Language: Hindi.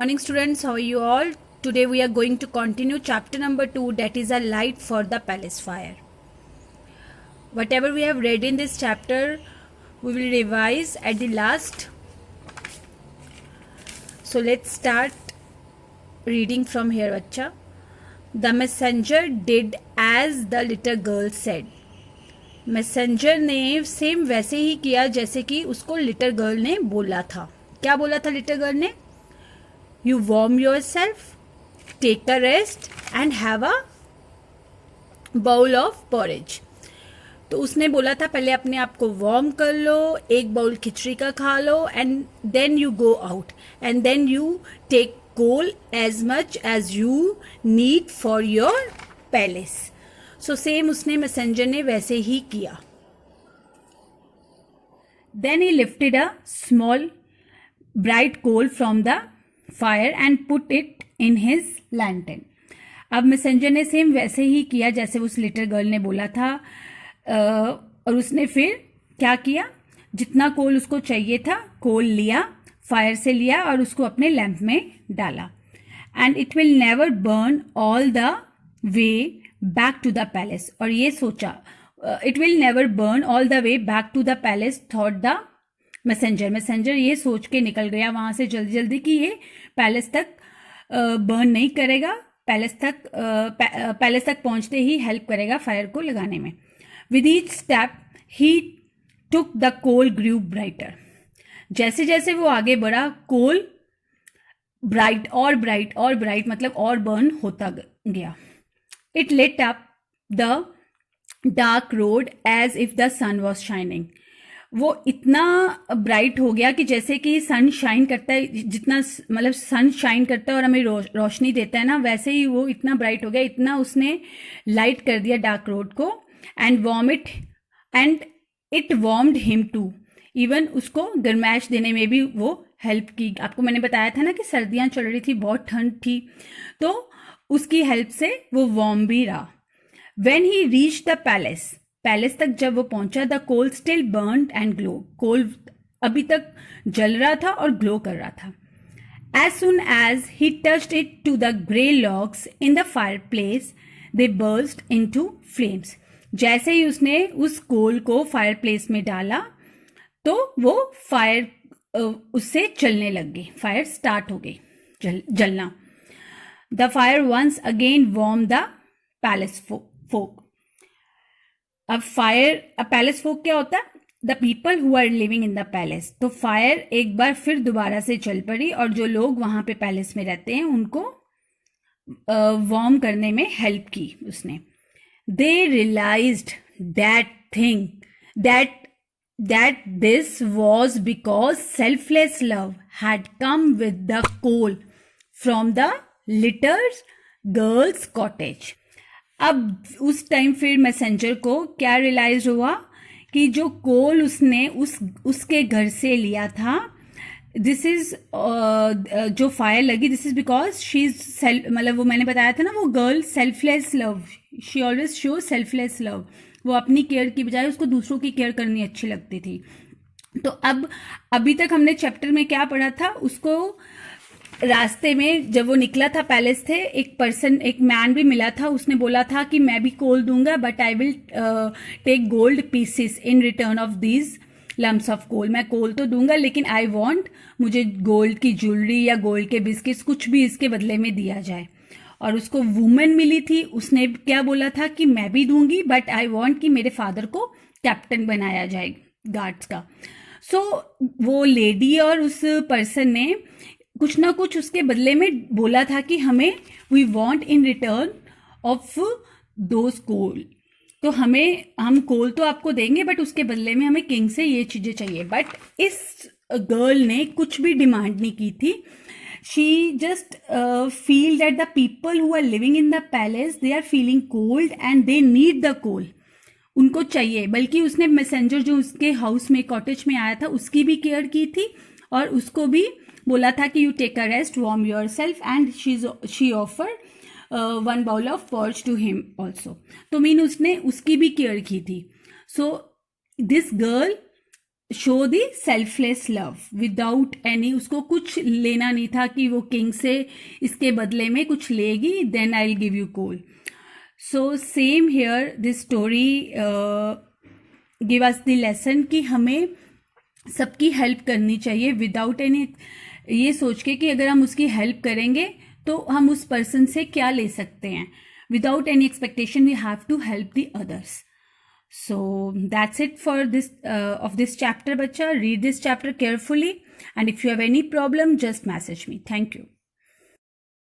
Morning students, how are you all? Today we are going to continue chapter number 2, that is a light for the palace fire. Whatever we have read in this chapter, we will revise at the last. So let's start reading from here, bacha. The messenger did as the little girl said. Messenger ने सेम वैसे ही किया जैसे कि उसको लिटिल गर्ल ने बोला था. क्या बोला था लिटिल गर्ल ने? You warm yourself, take a rest and have a bowl of porridge. तो उसने बोला था पहले अपने आप को वार्म कर लो, एक बाउल खिचड़ी का खा लो and then you go out and then you take coal as much as you need for your palace. So same उसने मैसेंजर ने वैसे ही किया. Then he lifted a small bright coal from the fire and put it in his lantern. अब मैसेंजर ने सेम वैसे ही किया जैसे उस लिटिल गर्ल ने बोला था और उसने फिर क्या किया, जितना कोल उसको चाहिए था कोल लिया, फायर से लिया और उसको अपने लैंप में डाला. And it will never burn all the way back to the palace. और ये सोचा, it will never burn all the way back to the palace thought the messenger ये सोच के निकल गया वहां से जल्दी जल्दी कि ये पैलेस तक बर्न नहीं करेगा, पैलेस तक पहुंचते ही हेल्प करेगा फायर को लगाने में. With each step he took the coal grew brighter. जैसे जैसे वो आगे बढ़ा कोल ब्राइट और ब्राइट और ब्राइट मतलब और बर्न होता गया. It lit up the dark road as if the sun was shining. वो इतना ब्राइट हो गया कि जैसे कि सन शाइन करता है, जितना मतलब सन शाइन करता है और हमें रोशनी देता है ना, वैसे ही वो इतना ब्राइट हो गया, इतना उसने लाइट कर दिया डार्क रोड को. And it warmed him too. Even उसको गर्माइश देने में भी वो हेल्प की. आपको मैंने बताया था ना कि सर्दियां चल रही थी, बहुत ठंड थी, तो उसकी हेल्प से वो वार्म भी रहा. When he reach the palace तक जब वो पहुंचा, the coal still burn and glow. Coal अभी तक जल रहा था और ग्लो कर रहा था. As soon as he touched it to the grey logs in the fireplace they burst into flames. जैसे ही उसने उस कोल को फायर प्लेस में डाला तो वो फायर उससे चलने लग गई, फायर स्टार्ट हो गई जलना. The fire once again warm the palace folk. अब पैलेस फोक क्या होता है? The people who are living in the palace. तो फायर एक बार फिर दोबारा से चल पड़ी और जो लोग वहां पे पैलेस में रहते हैं उनको वार्म करने में हेल्प की उसने. दे realised that this was because selfless love had come with the coal from the little girl's cottage. अब उस टाइम फिर मैसेंजर को क्या रियलाइज हुआ कि जो कोल उसने उसके घर से लिया था, दिस इज जो फायर लगी, this is because she is मतलब वो मैंने बताया था ना, वो girl selfless love, she always show selfless love. वो अपनी केयर की बजाय उसको दूसरों की केयर करनी अच्छी लगती थी. तो अब अभी तक हमने चैप्टर में क्या पढ़ा था, उसको रास्ते में जब वो निकला था पैलेस से, एक मैन भी मिला था. उसने बोला था कि मैं भी कोल दूंगा but I will take gold pieces in return of these lumps of coal. मैं कोल तो दूंगा लेकिन आई वॉन्ट, मुझे गोल्ड की ज्वेलरी या गोल्ड के बिस्किट्स कुछ भी इसके बदले में दिया जाए. और उसको वुमेन मिली थी, उसने क्या बोला था कि मैं भी दूंगी बट आई वॉन्ट कि मेरे फादर को कैप्टन बनाया जाए गार्ड्स का. सो वो लेडी और उस पर्सन ने कुछ ना कुछ उसके बदले में बोला था कि हमें we want in return of those coal. तो हम कोल तो आपको देंगे बट उसके बदले में हमें किंग से ये चीजें चाहिए. बट इस गर्ल ने कुछ भी डिमांड नहीं की थी. She just feel that the people who are living in the palace they are feeling cold and they need the coal. उनको चाहिए. बल्कि उसने मैसेंजर जो उसके हाउस में कॉटेज में आया था उसकी भी केयर की थी और उसको भी बोला था कि you take a rest, warm yourself and she offer one bowl of porridge to him also. तो मीन उसने उसकी भी केयर की थी. So this girl show the selfless love without any, उसको कुछ लेना नहीं था कि वो किंग से इसके बदले में कुछ लेगी, then I will give you coal. So same here this story give us the lesson कि हमें सबकी हेल्प करनी चाहिए विदाउट एनी, ये सोच के कि अगर हम उसकी हेल्प करेंगे तो हम उस पर्सन से क्या ले सकते हैं. Without any expectation we have to help the others. So that's it for this of this chapter, bacha. Read this chapter carefully, and if you have any problem, just message me. Thank you.